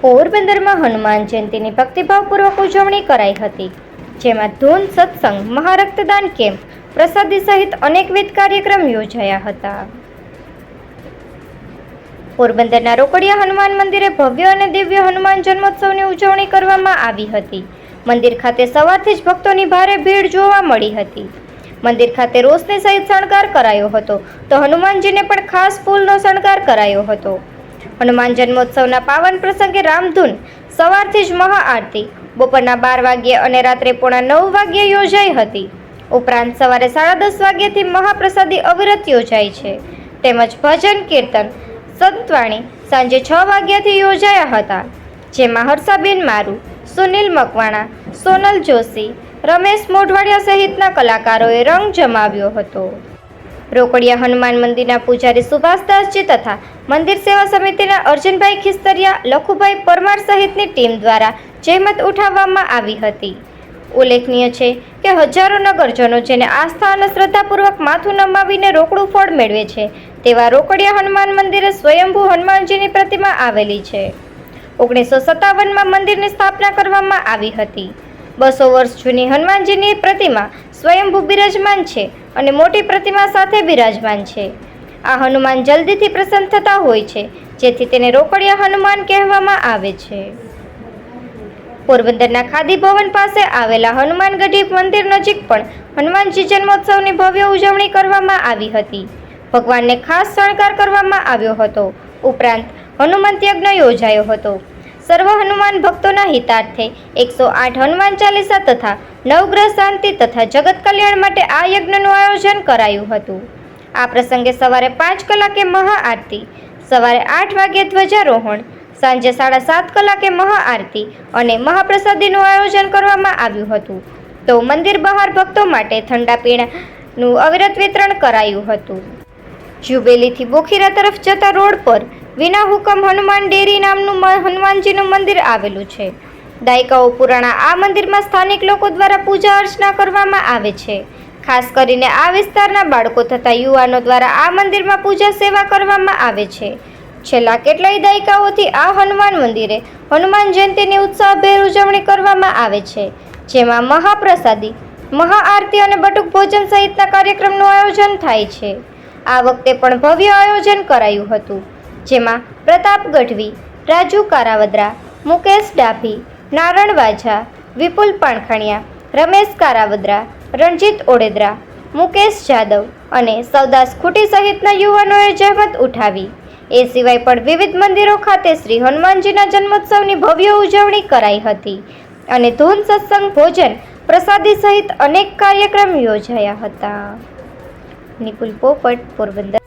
પોરબંદરમાં હનુમાન જયંતીની ભક્તિભાવપૂર્વક ઉજવણી કરાઈ હતી, જેમાં ધૂન સત્સંગ, મહારક્તદાન કેમ્પ, પ્રસાદી સહિત અનેકવિધ કાર્યક્રમ યોજાયા હતા. પોરબંદરના રોકડિયા હનુમાન મંદિરે ભવ્ય અને દિવ્ય હનુમાન જન્મોત્સવની ઉજવણી કરવામાં આવી હતી. મંદિર ખાતે સવારથી જ ભક્તોની ભારે ભીડ જોવા મળી હતી. મંદિર ખાતે રોશની સહિત શણગાર કરાયો હતો, તો હનુમાનજીને પણ ખાસ ફૂલનો શણગાર કરાયો હતો. હનુમાન જન્મોત્સવના પાવન પ્રસંગે રામધૂન, સવારથી જ મહાઆરતી, બપોરના 12 વાગ્યે અને રાત્રે પોણા 9 વાગ્યે યોજાઈ હતી. ઉપરાંત સવારે 10:30 વાગ્યાથી મહાપ્રસાદી અવિરત યોજાય છે. તેમજ ભજન કીર્તન, સંતવાણી સાંજે 6 વાગ્યાથી યોજાયા હતા, જેમાં હર્ષાબેન મારુ, સુનિલ મકવાણા, સોનલ જોશી, રમેશ મોઢવાડિયા સહિતના કલાકારોએ રંગ જમાવ્યો હતો. રોકડિયા હનુમાન મંદિરના પૂજારી સુભાષદાસજી તથા મંદિર સેવા સમિતિના અર્જુનભાઈ ખિસ્તરિયા, લખુભાઈ પરમાર સહિતની ટીમ દ્વારા જહેમત ઉઠાવવામાં આવી હતી. ઉલ્લેખનીય છે કે હજારો નગરજનો જેને આસ્થા અને શ્રદ્ધાપૂર્વક માથું નમાવીને રોકડું ફળ મેળવે છે, તેવા રોકડિયા હનુમાન મંદિરે સ્વયંભૂ હનુમાનજીની પ્રતિમા આવેલી છે. 1957માં મંદિરની સ્થાપના કરવામાં આવી હતી. 200 વર્ષ જૂની હનુમાનજીની પ્રતિમા સ્વયંભૂ બિરાજમાન છે અને મોટી પ્રતિમા સાથે બિરાજમાન છે. આ હનુમાન જલ્દીથી પ્રસન્ન થતા હોય છે, જેથી તેને રોકડિયા હનુમાન કહેવામાં આવે છે. પોરબંદરના ખાદી ભવન પાસે આવેલા હનુમાનગઢી મંદિર નજીક પણ હનુમાનજી જન્મોત્સવની ભવ્ય ઉજવણી કરવામાં આવી હતી. ભગવાનને ખાસ શણગાર કરવામાં આવ્યો હતો. ઉપરાંત હનુમંત યજ્ઞ યોજાયો હતો. સર્વ હનુમાન ભક્તોના હિતાર્થે 108 હનુમાન ચાલીસા તથા નવગ્રહ શાંતિ તથા જગત કલ્યાણ માટે આ યજ્ઞનું આયોજન કરાયું હતું. આ પ્રસંગે સવારે 5 કલાકે મહાઆરતી, સવારે 8 વાગ્યે ધ્વજારોહણ, સાંજે 7:30 કલાકે મહાઆરતી અને મહાપ્રસાદીનું આયોજન કરવામાં આવ્યું હતું. તો મંદિર બહાર ભક્તો માટે ઠંડા પીણાનું અવિરત વિતરણ કરાયું હતું. જુબેલીથી બોખીરા તરફ જતા રોડ પર વિના હુકમ હનુમાન ડેરી નામનું હનુમાનજીનું મંદિર આવેલું છે. દાયકાઓ પુરાણા આ મંદિરમાં સ્થાનિક લોકો દ્વારા પૂજા અર્ચના કરવામાં આવે છે. ખાસ કરીને આ વિસ્તારના બાળકો તથા યુવાનો દ્વારા આ મંદિરમાં પૂજા સેવા કરવામાં આવે છે. છેલ્લા કેટલાય દાયકાઓથી આ હનુમાન મંદિરે હનુમાન જયંતીની ઉત્સાહભેર ઉજવણી કરવામાં આવે છે, જેમાં મહાપ્રસાદી, મહાઆરતી અને બટુક ભોજન સહિતના કાર્યક્રમનું આયોજન થાય છે. આ વખતે પણ ભવ્ય આયોજન કરાયું હતું, જેમાં પ્રતાપ ગઢવી, રાજુ કારાવદ્રા, મુકેશ ડાભી, નારણ વાઝા, વિપુલ પાણખણિયા, રમેશ કારાવદ્રા, રણજીત ઓડેદરા, મુકેશ જાદવ અને સવદાસ ખૂટી સહિતના યુવાનોએ જહેમત ઉઠાવી. એ સિવાય પણ વિવિધ મંદિરો ખાતે શ્રી હનુમાનજીના જન્મોત્સવની ભવ્ય ઉજવણી કરાઈ હતી અને ધૂન સત્સંગ, ભોજન, પ્રસાદી સહિત અનેક કાર્યક્રમ યોજાયા હતા. નિકુલ પોપટ, પોરબંદર.